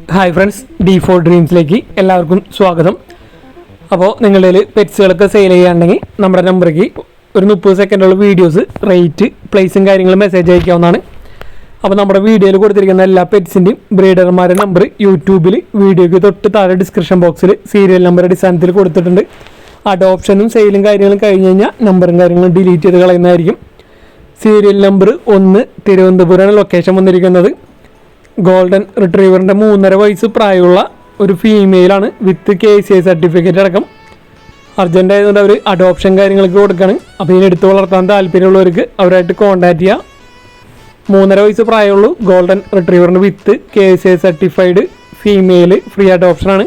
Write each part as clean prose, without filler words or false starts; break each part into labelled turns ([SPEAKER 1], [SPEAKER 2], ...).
[SPEAKER 1] Hi friends, D4 ഡ്രീംസിലേക്ക് എല്ലാവർക്കും സ്വാഗതം. അപ്പോൾ നിങ്ങളുടെ കയ്യിൽ പെറ്റ്സുകളൊക്കെ സെയിൽ ചെയ്യുകയാണെങ്കിൽ നമ്മുടെ നമ്പറേക്ക് ഒരു 30 സെക്കൻഡുള്ള വീഡിയോസ്, റേറ്റ്, പ്ലേസും കാര്യങ്ങളും മെസ്സേജ് അയക്കാവുന്നതാണ്. അപ്പോൾ നമ്മുടെ വീഡിയോയിൽ കൊടുത്തിരിക്കുന്ന എല്ലാ പെറ്റ്സിൻ്റെയും ബ്രീഡർമാരുടെ നമ്പർ യൂട്യൂബിൽ വീഡിയോയ്ക്ക് തൊട്ട് താഴെ ഡിസ്ക്രിപ്ഷൻ ബോക്സിൽ സീരിയൽ നമ്പർ അടിസ്ഥാനത്തിൽ കൊടുത്തിട്ടുണ്ട്. അഡോപ്ഷനും സെയിലും കാര്യങ്ങളും കഴിഞ്ഞ് കഴിഞ്ഞാൽ നമ്പറും കാര്യങ്ങളും ഡിലീറ്റ് ചെയ്ത് കളയുന്നതായിരിക്കും. സീരിയൽ നമ്പർ 1 തിരുവനന്തപുരമാണ് ലൊക്കേഷൻ വന്നിരിക്കുന്നത്. ഗോൾഡൻ റിട്രീവറിൻ്റെ 3.5 വയസ്സ് പ്രായമുള്ള ഒരു ഫീമെയിലാണ്, വിത്ത് KCI സർട്ടിഫിക്കറ്റ് അടക്കം. അർജൻറ്റ് ആയതുകൊണ്ട് അവർ അഡോപ്ഷൻ കാര്യങ്ങൾക്ക് കൊടുക്കുകയാണ്. അപ്പോൾ ഇതിനെടുത്ത് വളർത്താൻ താല്പര്യമുള്ളവർക്ക് അവരായിട്ട് കോൺടാക്റ്റ് ചെയ്യുക. 3.5 വയസ്സ് പ്രായമുള്ളൂ. ഗോൾഡൻ റിട്രീവറിന് വിത്ത് KCI സർട്ടിഫൈഡ് ഫീമെയിൽ, ഫ്രീ അഡോപ്ഷനാണ്.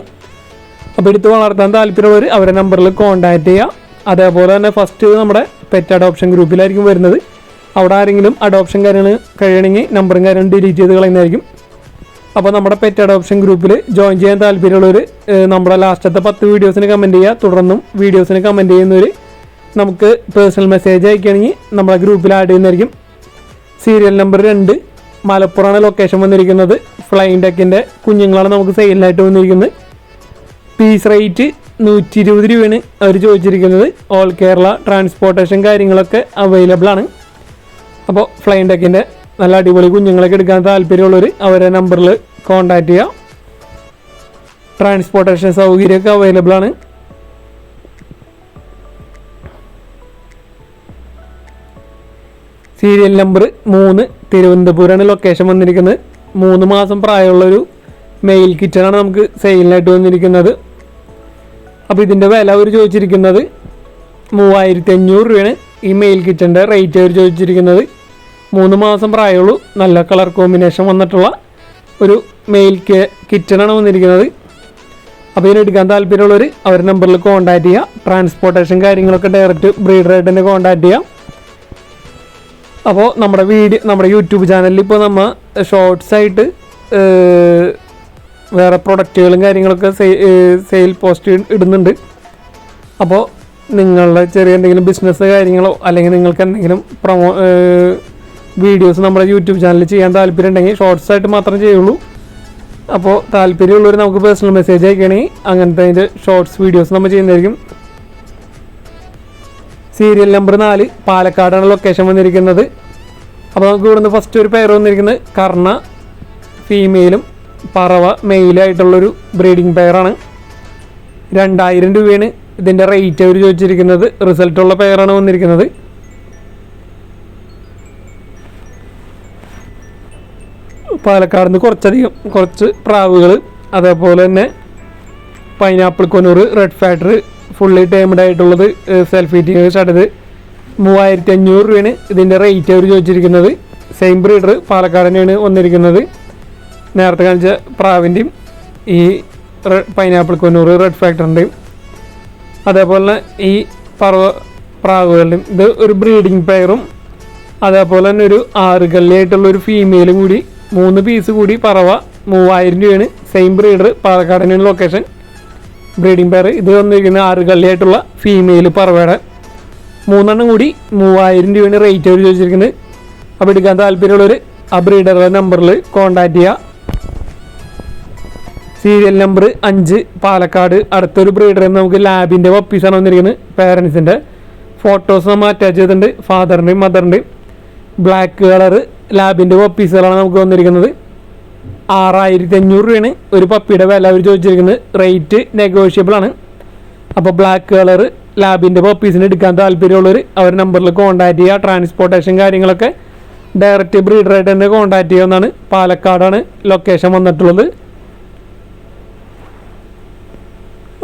[SPEAKER 1] അപ്പോൾ എടുത്ത് വളർത്താൻ താല്പര്യമുള്ളവർ അവരുടെ നമ്പറിൽ കോൺടാക്റ്റ് ചെയ്യുക. അതേപോലെ തന്നെ ഫസ്റ്റ് നമ്മുടെ പെറ്റ് അഡോപ്ഷൻ ഗ്രൂപ്പിലായിരിക്കും വരുന്നത്. അവിടെ ആരെങ്കിലും അഡോപ്ഷൻ കാര്യങ്ങൾ കഴിയണമെങ്കിൽ നമ്പറും കാര്യങ്ങളും ഡിലീറ്റ് ചെയ്ത് കളയുന്നതായിരിക്കും. അപ്പോൾ നമ്മുടെ പെറ്റ് അഡോപ്ഷൻ ഗ്രൂപ്പിൽ ജോയിൻ ചെയ്യാൻ താല്പര്യമുള്ളവർ നമ്മുടെ ലാസ്റ്റത്തെ 10 വീഡിയോസിന് കമൻറ്റ് ചെയ്യുക. തുടർന്നും വീഡിയോസിന് കമൻറ്റ് ചെയ്യുന്നവർ നമുക്ക് പേഴ്സണൽ മെസ്സേജ് അയക്കുകയാണെങ്കിൽ നമ്മുടെ ഗ്രൂപ്പിൽ ആഡ് ചെയ്യുന്നതായിരിക്കും. സീരിയൽ നമ്പർ 2 മലപ്പുറമാണ് ലൊക്കേഷൻ വന്നിരിക്കുന്നത്. ഫ്ലൈങ് ഡക്കിൻ്റെ കുഞ്ഞുങ്ങളാണ് നമുക്ക് സെയിലിനായിട്ട് വന്നിരിക്കുന്നത്. പീസ് റേറ്റ് 120 രൂപയാണ് അവർ ചോദിച്ചിരിക്കുന്നത്. ഓൾ കേരള ട്രാൻസ്പോർട്ടേഷൻ കാര്യങ്ങളൊക്കെ അവൈലബിൾ ആണ്. അപ്പോൾ ഫ്ലൈങ് ഡക്കിൻ്റെ നല്ല അടിപൊളി കുഞ്ഞുങ്ങളൊക്കെ എടുക്കാൻ താല്പര്യമുള്ളവർ അവരെ നമ്പറിൽ കോൺടാക്റ്റ് ചെയ്യുക. ട്രാൻസ്പോർട്ടേഷൻ സൗകര്യമൊക്കെ അവൈലബിൾ ആണ്. സീരിയൽ നമ്പർ 3 തിരുവനന്തപുരമാണ് ലൊക്കേഷൻ വന്നിരിക്കുന്നത്. 3 മാസം പ്രായമുള്ളൊരു മെയിൽ കിറ്റനാണ് നമുക്ക് സെയിലിനായിട്ട് വന്നിരിക്കുന്നത്. അപ്പോൾ ഇതിൻ്റെ വില അവർ ചോദിച്ചിരിക്കുന്നത് 3500 രൂപയാണ്. ഈ മെയിൽ കിച്ചൻ്റെ റേറ്റ് അവർ ചോദിച്ചിരിക്കുന്നത്. 3 മാസം പ്രായമുള്ളൂ. നല്ല കളർ കോമ്പിനേഷൻ വന്നിട്ടുള്ള ഒരു മെയിൽ കിച്ചനാണ് വന്നിരിക്കുന്നത്. അപ്പോൾ ഇതിനെടുക്കാൻ താല്പര്യമുള്ളവർ അവരുടെ നമ്പറിൽ കോൺടാക്റ്റ് ചെയ്യുക. ട്രാൻസ്പോർട്ടേഷൻ കാര്യങ്ങളൊക്കെ ഡയറക്റ്റ് ബ്രീഡറായിട്ട് തന്നെ കോൺടാക്റ്റ് ചെയ്യാം. അപ്പോൾ നമ്മുടെ യൂട്യൂബ് ചാനലിൽ ഇപ്പോൾ നമ്മൾ ഷോർട്സായിട്ട് വേറെ പ്രൊഡക്റ്റുകളും കാര്യങ്ങളൊക്കെ സെയിൽ പോസ്റ്റ് ഇടുന്നുണ്ട്. അപ്പോൾ നിങ്ങളുടെ ചെറിയ എന്തെങ്കിലും ബിസിനസ് കാര്യങ്ങളോ അല്ലെങ്കിൽ നിങ്ങൾക്ക് എന്തെങ്കിലും വീഡിയോസ് നമ്മുടെ യൂട്യൂബ് ചാനലിൽ ചെയ്യാൻ താല്പര്യം ഉണ്ടെങ്കിൽ ഷോർട്സായിട്ട് മാത്രം ചെയ്യുള്ളൂ. അപ്പോൾ താല്പര്യമുള്ളവർ നമുക്ക് പേഴ്സണൽ മെസ്സേജ് അയക്കുകയാണെങ്കിൽ അങ്ങനത്തെ അതിൻ്റെ ഷോർട്സ് വീഡിയോസ് നമ്മൾ ചെയ്യുന്നതായിരിക്കും. സീരിയൽ നമ്പർ 4 പാലക്കാടാണ് ലൊക്കേഷൻ വന്നിരിക്കുന്നത്. അപ്പോൾ നമുക്ക് ഇവിടുന്ന് ഫസ്റ്റ് ഒരു പെയർ വന്നിരിക്കുന്നത് കർണ ഫീമെയിലും പറവ മെയിലായിട്ടുള്ളൊരു ബ്രീഡിംഗ് പെയറാണ്. 2000 രൂപയാണ് ഇതിൻ്റെ റേറ്റ് അവർ ചോദിച്ചിരിക്കുന്നത്. റിസൾട്ടുള്ള പെയറാണ് വന്നിരിക്കുന്നത്. പാലക്കാട് നിന്ന് കുറച്ച് പ്രാവുകൾ, അതേപോലെ തന്നെ pineapple കൊനൂർ, red factor, fully termed ആയിട്ടുള്ളത്, സെൽഫ് ഈറ്റിംഗ് ഷട്ടത് 3500 രൂപയാണ് ഇതിൻ്റെ റേറ്റ് അവർ ചോദിച്ചിരിക്കുന്നത്. സെയിം ബ്രീഡർ പാലക്കാട് തന്നെയാണ് വന്നിരിക്കുന്നത്. നേരത്തെ കാണിച്ച പ്രാവിൻ്റെയും ഈ പൈനാപ്പിൾ കൊനൂർ, റെഡ് ഫാക്ടറിൻ്റെയും അതേപോലെ തന്നെ ഈ പ്രാവുകളുടെയും ഇത് ഒരു ബ്രീഡിംഗ് പെയറും, അതേപോലെ തന്നെ ഒരു 6 കള്ളിയായിട്ടുള്ളൊരു ഫീമെയിലും കൂടി 3 പീസ് കൂടി പറവ 3000 രൂപയാണ്. സെയിം ബ്രീഡർ പാലക്കാട് തന്നെയാണ് ലൊക്കേഷൻ. ബ്രീഡിംഗ് പെയർ ഇത് വന്നിരിക്കുന്നത് 6 കള്ളിയായിട്ടുള്ള ഫീമെയിൽ പറവയുടെ 3 കൂടി 3000 രൂപയാണ് റേറ്റ് അവർ ചോദിച്ചിരിക്കുന്നത്. അപ്പോൾ എടുക്കാൻ താല്പര്യമുള്ളവർ ആ ബ്രീഡറുടെ നമ്പറിൽ കോൺടാക്റ്റ് ചെയ്യുക. സീരിയൽ നമ്പർ 5 പാലക്കാട് അടുത്തൊരു ബ്രീഡറിൽ നമുക്ക് ലാബിൻ്റെ പപ്പീസാണ് വന്നിരിക്കുന്നത്. പേരൻസിൻ്റെ ഫോട്ടോസ് നമ്മൾ അറ്റാച്ച് ചെയ്തിട്ടുണ്ട്. ഫാദറിൻ്റെയും മദറിൻ്റെയും ബ്ലാക്ക് കളർ ലാബിൻ്റെ പപ്പീസുകളാണ് നമുക്ക് വന്നിരിക്കുന്നത്. 6500 രൂപയാണ് ഒരു പപ്പിയുടെ വില അവർ ചോദിച്ചിരിക്കുന്നത്. റേറ്റ് നെഗോഷ്യബിൾ ആണ്. അപ്പോൾ ബ്ലാക്ക് കളർ ലാബിൻ്റെ പപ്പീസിന് എടുക്കാൻ താല്പര്യമുള്ളവർ അവർ നമ്പറിൽ കോൺടാക്റ്റ് ചെയ്യുക. ട്രാൻസ്പോർട്ടേഷൻ കാര്യങ്ങളൊക്കെ ഡയറക്റ്റ് ബ്രീഡറായിട്ട് തന്നെ കോൺടാക്റ്റ് ചെയ്യാവുന്നതാണ്. പാലക്കാടാണ് ലൊക്കേഷൻ വന്നിട്ടുള്ളത്.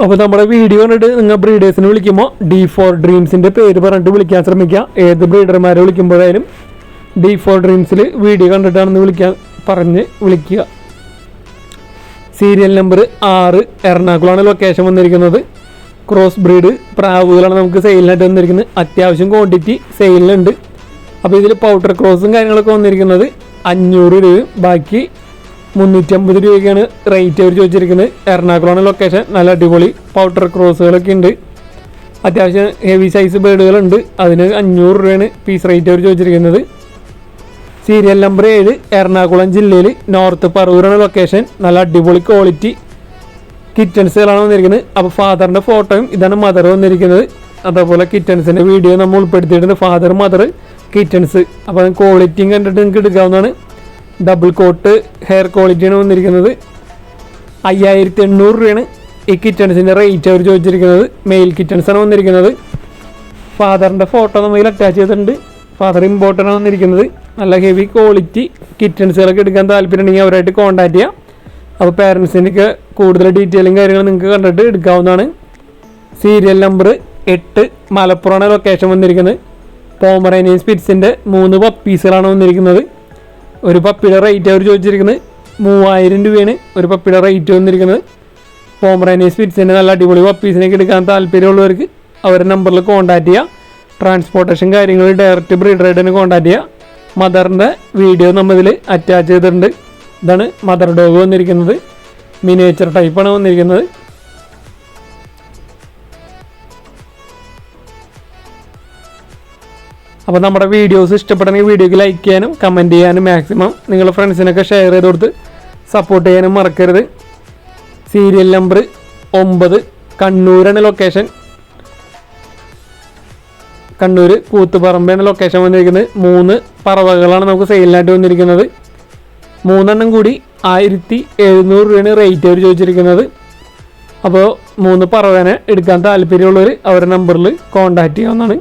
[SPEAKER 1] അപ്പോൾ നമ്മുടെ വീഡിയോ കണ്ടിട്ട് നിങ്ങൾ ബ്രീഡേഴ്സിന് വിളിക്കുമ്പോൾ D4 ഡ്രീംസിൻ്റെ പേര് പറഞ്ഞിട്ട് വിളിക്കാൻ ശ്രമിക്കുക. ഏത് ബ്രീഡർമാരെ വിളിക്കുമ്പോഴായാലും D4 ഡ്രീംസിൽ വീഡിയോ കണ്ടിട്ടാണെന്ന് വിളിക്കുക. സീരിയൽ നമ്പർ 6 എറണാകുളമാണ് ലൊക്കേഷൻ വന്നിരിക്കുന്നത്. ക്രോസ് ബ്രീഡ് പ്രാവുകളാണ് നമുക്ക് സെയിലിനായിട്ട് വന്നിരിക്കുന്നത്. അത്യാവശ്യം ക്വാണ്ടിറ്റി സെയിലിനുണ്ട്. അപ്പോൾ ഇതിൽ പൗഡർ ക്രോസും കാര്യങ്ങളൊക്കെ വന്നിരിക്കുന്നത് 500 രൂപയും ബാക്കി 350 രൂപയ്ക്കാണ് റേറ്റ് അവർ ചോദിച്ചിരിക്കുന്നത്. എറണാകുളമാണ് ലൊക്കേഷൻ. നല്ല അടിപൊളി പൗഡർ ക്രോസുകളൊക്കെ ഉണ്ട്. അത്യാവശ്യം ഹെവി സൈസ് ബേഡുകളുണ്ട്. അതിന് 500 രൂപയാണ് പീസ് റേറ്റ് അവർ ചോദിച്ചിരിക്കുന്നത്. സീരിയൽ നമ്പർ 7, എറണാകുളം ജില്ലയിൽ നോർത്ത് പറവൂരാണ് ലൊക്കേഷൻ. നല്ല അടിപൊളി ക്വാളിറ്റി കിറ്റൻസുകളാണ് വന്നിരിക്കുന്നത്. അപ്പോൾ ഫാദറിൻ്റെ ഫോട്ടോയും ഇതാണ് മദർ വന്നിരിക്കുന്നത്. അതേപോലെ കിറ്റൻസിൻ്റെ വീഡിയോ നമ്മൾ ഉൾപ്പെടുത്തിയിട്ടുണ്ട്. Father, mother, kittens. അപ്പോൾ ക്വാളിറ്റിയും കണ്ടിട്ട് നിങ്ങൾക്ക് എടുക്കാവുന്നതാണ്. ഡബിൾ കോട്ട് ഹെയർ ക്വാളിറ്റിയാണ് വന്നിരിക്കുന്നത്. 5800 രൂപയാണ് ഈ കിറ്റൻസിൻ്റെ റേറ്റ് അവർ ചോദിച്ചിരിക്കുന്നത്. മെയിൽ കിറ്റൻസാണ് വന്നിരിക്കുന്നത്. ഫാദറിൻ്റെ ഫോട്ടോ നമ്മൾ അറ്റാച്ച് ചെയ്തിട്ടുണ്ട്. ഫാദർ ഇമ്പോർട്ടൻ്റ് വന്നിരിക്കുന്നത്. നല്ല ഹെവി ക്വാളിറ്റി കിറ്റൻസുകളൊക്കെ എടുക്കാൻ താല്പര്യമുണ്ടെങ്കിൽ അവരായിട്ട് കോൺടാക്ട് ചെയ്യാം. അപ്പോൾ പാരൻസിൻ്റെയൊക്കെ കൂടുതൽ ഡീറ്റെയിലും കാര്യങ്ങളും നിങ്ങൾക്ക് കണ്ടിട്ട് എടുക്കാവുന്നതാണ്. സീരിയൽ നമ്പർ 8, മലപ്പുറമാണ് ലൊക്കേഷൻ വന്നിരിക്കുന്നത്. പോമറേനിയൻ സ്പിറ്റ്സിൻ്റെ 3 പപ്പീസുകളാണ് വന്നിരിക്കുന്നത്. ഒരു പപ്പിയുടെ റേറ്റ് അവർ ചോദിച്ചിരിക്കുന്നത് 3000 രൂപയാണ് ഒരു പപ്പിയുടെ റേറ്റ് വന്നിരിക്കുന്നത്. പോമറേനിയൻ സ്പിറ്റ്സിൻ്റെ നല്ല അടിപൊളി പപ്പീസിനൊക്കെ എടുക്കാൻ താല്പര്യമുള്ളവർക്ക് അവരുടെ നമ്പറിൽ കോൺടാക്ട് ചെയ്യുക. ട്രാൻസ്പോർട്ടേഷൻ കാര്യങ്ങൾ ഡയറക്റ്റ് ബ്രീഡറായിട്ട് കോൺടാക്ട് ചെയ്യുക. മദറിൻ്റെ വീഡിയോ നമ്മളിൽ അറ്റാച്ച് ചെയ്തിട്ടുണ്ട്. ഇതാണ് മദർ ഡോഗ് വന്നിരിക്കുന്നത്. മിനിയേച്ചർ ടൈപ്പാണ് വന്നിരിക്കുന്നത്. അപ്പോൾ നമ്മുടെ വീഡിയോസ് ഇഷ്ടപ്പെടണമെങ്കിൽ വീഡിയോക്ക് ലൈക്ക് ചെയ്യാനും കമൻറ്റ് ചെയ്യാനും മാക്സിമം നിങ്ങളുടെ ഫ്രണ്ട്സിനൊക്കെ ഷെയർ ചെയ്ത് കൊടുത്ത് സപ്പോർട്ട് ചെയ്യാനും മറക്കരുത്. സീരിയൽ നമ്പർ 9, കണ്ണൂരാണ് ലൊക്കേഷൻ. കണ്ണൂർ കൂത്തുപറമ്പാണ് ലൊക്കേഷൻ വന്നിരിക്കുന്നത്. 3 പറവകളാണ് നമുക്ക് സെയിലിനായിട്ട് വന്നിരിക്കുന്നത്. 3 എണ്ണം കൂടി 1700 രൂപയാണ് റേറ്റ് അവർ ചോദിച്ചിരിക്കുന്നത്. അപ്പോൾ 3 പറവനെ എടുക്കാൻ താല്പര്യമുള്ളവർ അവരുടെ നമ്പറിൽ കോൺടാക്ട് ചെയ്യാവുന്നതാണ്.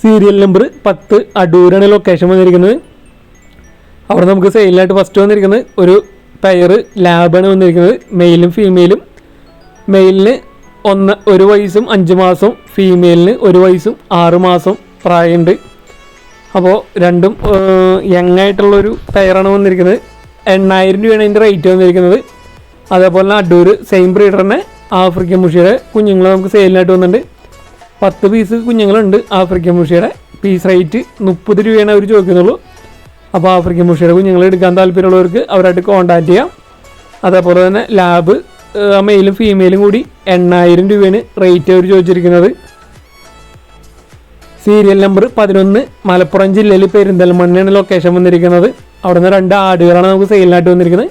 [SPEAKER 1] സീരിയൽ നമ്പർ 10, അടൂരാണ് ലൊക്കേഷൻ വന്നിരിക്കുന്നത്. അവിടെ നമുക്ക് സെയിലിനായിട്ട് ഫസ്റ്റ് വന്നിരിക്കുന്നത് ഒരു പെയർ ലാബാണ് വന്നിരിക്കുന്നത്. മെയിലും ഫീമെയിലും. മെയിലിന് 1 വയസ്സും 5 മാസവും, ഫീമെയിലിന് 1 വയസ്സും 6 മാസവും പ്രായമുണ്ട്. അപ്പോൾ രണ്ടും യങ് ആയിട്ടുള്ളൊരു പെയറാണ് വന്നിരിക്കുന്നത്. 8000 രൂപയാണ് അതിൻ്റെ റേറ്റ് വന്നിരിക്കുന്നത്. അതേപോലെ തന്നെ അടൂർ സെയിം ബ്രീഡറിനെ ആഫ്രിക്കൻ മുഷിയുടെ കുഞ്ഞുങ്ങൾ നമുക്ക് സെയിലിനായിട്ട് വന്നിട്ടുണ്ട്. 10 പീസ് കുഞ്ഞുങ്ങളുണ്ട് ആഫ്രിക്കൻ മുഷിയുടെ. പീസ് റേറ്റ് 30 രൂപയാണ് അവർ ചോദിക്കുന്നുള്ളൂ. അപ്പോൾ ആഫ്രിക്കൻ മുഷിയുടെ കുഞ്ഞുങ്ങൾ എടുക്കാൻ താല്പര്യമുള്ളവർക്ക് അവരായിട്ട് കോൺടാക്ട് ചെയ്യാം. അതേപോലെ തന്നെ ലാബ് മെയിലും ഫീമെയിലും കൂടി 8000 രൂപയാണ് റേറ്റ് അവർ ചോദിച്ചിരിക്കുന്നത്. സീരിയൽ നമ്പർ 11, മലപ്പുറം ജില്ലയിൽ പെരിന്തൽമണ്ണയാണ് ലൊക്കേഷൻ വന്നിരിക്കുന്നത്. അവിടെ നിന്ന് 2 ആടുകളാണ് നമുക്ക് സെയിലിനായിട്ട് വന്നിരിക്കുന്നത്.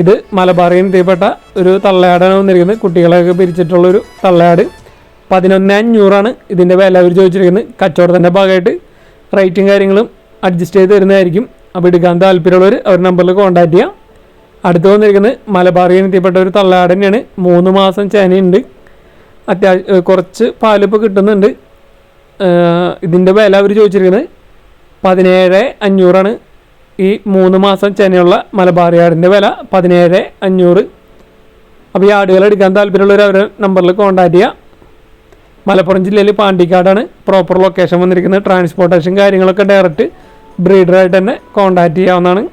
[SPEAKER 1] ഇത് മലബാറിൽ എത്തിപ്പെട്ട ഒരു തള്ളയാടാണ് വന്നിരിക്കുന്നത്. കുട്ടികളെയൊക്കെ പിരിച്ചിട്ടുള്ളൊരു തള്ളയാട്. 11,500 ഇതിൻ്റെ വില അവർ ചോദിച്ചിരിക്കുന്നത്. കച്ചവടത്തിൻ്റെ ഭാഗമായിട്ട് റേറ്റും കാര്യങ്ങളും അഡ്ജസ്റ്റ് ചെയ്ത് തരുന്നതായിരിക്കും. അപ്പോൾ എടുക്കാൻ താല്പര്യമുള്ളവർ അവർ നമ്പറിൽ കോൺടാക്ട് ചെയ്യാം. അടുത്ത് വന്നിരിക്കുന്നത് മലബാറിൽ എത്തിപ്പെട്ട ഒരു തള്ളയാട് തന്നെയാണ്. 3 മാസം ചേനയുണ്ട്. കുറച്ച് പാലിപ്പോൾ കിട്ടുന്നുണ്ട്. ഇതിൻ്റെ വില അവർ ചോദിച്ചിരിക്കുന്നത് 17,500 ഈ 3 മാസം ചേനയുള്ള മലബാറി ആടിൻ്റെ വില 17,500. അപ്പോൾ ഈ ആടുകൾ എടുക്കാൻ താല്പര്യമുള്ളവർ അവരുടെ നമ്പറിൽ കോൺടാക്ട് ചെയ്യുക. മലപ്പുറം ജില്ലയിൽ പാണ്ടിക്കാടാണ് പ്രോപ്പർ ലൊക്കേഷൻ വന്നിരിക്കുന്നത്. ട്രാൻസ്പോർട്ടേഷൻ കാര്യങ്ങളൊക്കെ ഡയറക്റ്റ് ബ്രീഡറായിട്ട് തന്നെ കോൺടാക്ട് ചെയ്യാവുന്നതാണ്.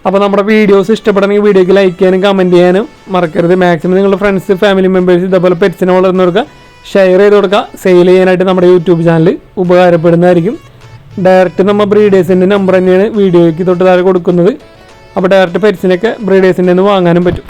[SPEAKER 1] അപ്പോൾ നമ്മുടെ വീഡിയോസ് ഇഷ്ടപ്പെടണമെങ്കിൽ വീഡിയോക്ക് ലൈക്ക് ചെയ്യാനും കമൻറ്റ് ചെയ്യാനും മറക്കരുത്. മാക്സിമം നിങ്ങളുടെ ഫ്രണ്ട്സ്, ഫാമിലി മെമ്പേഴ്സ് ഇതേപോലെ പെറ്റ്സിനെ വളർന്നു കൊടുക്കുക, ഷെയർ ചെയ്ത് കൊടുക്കുക. സെയിൽ ചെയ്യാനായിട്ട് നമ്മുടെ യൂട്യൂബ് ചാനൽ ഉപകാരപ്പെടുന്നതായിരിക്കും. ഡയറക്റ്റ് നമ്മൾ ബ്രീഡേഴ്സിൻ്റെ നമ്പർ തന്നെയാണ് വീഡിയോയ്ക്ക് തൊട്ട് താഴെ കൊടുക്കുന്നത്. അപ്പോൾ ഡയറക്റ്റ് പെറ്റ്സിനൊക്കെ ബ്രീഡേഴ്സിൻ്റെ നിന്ന് വാങ്ങാനും പറ്റും.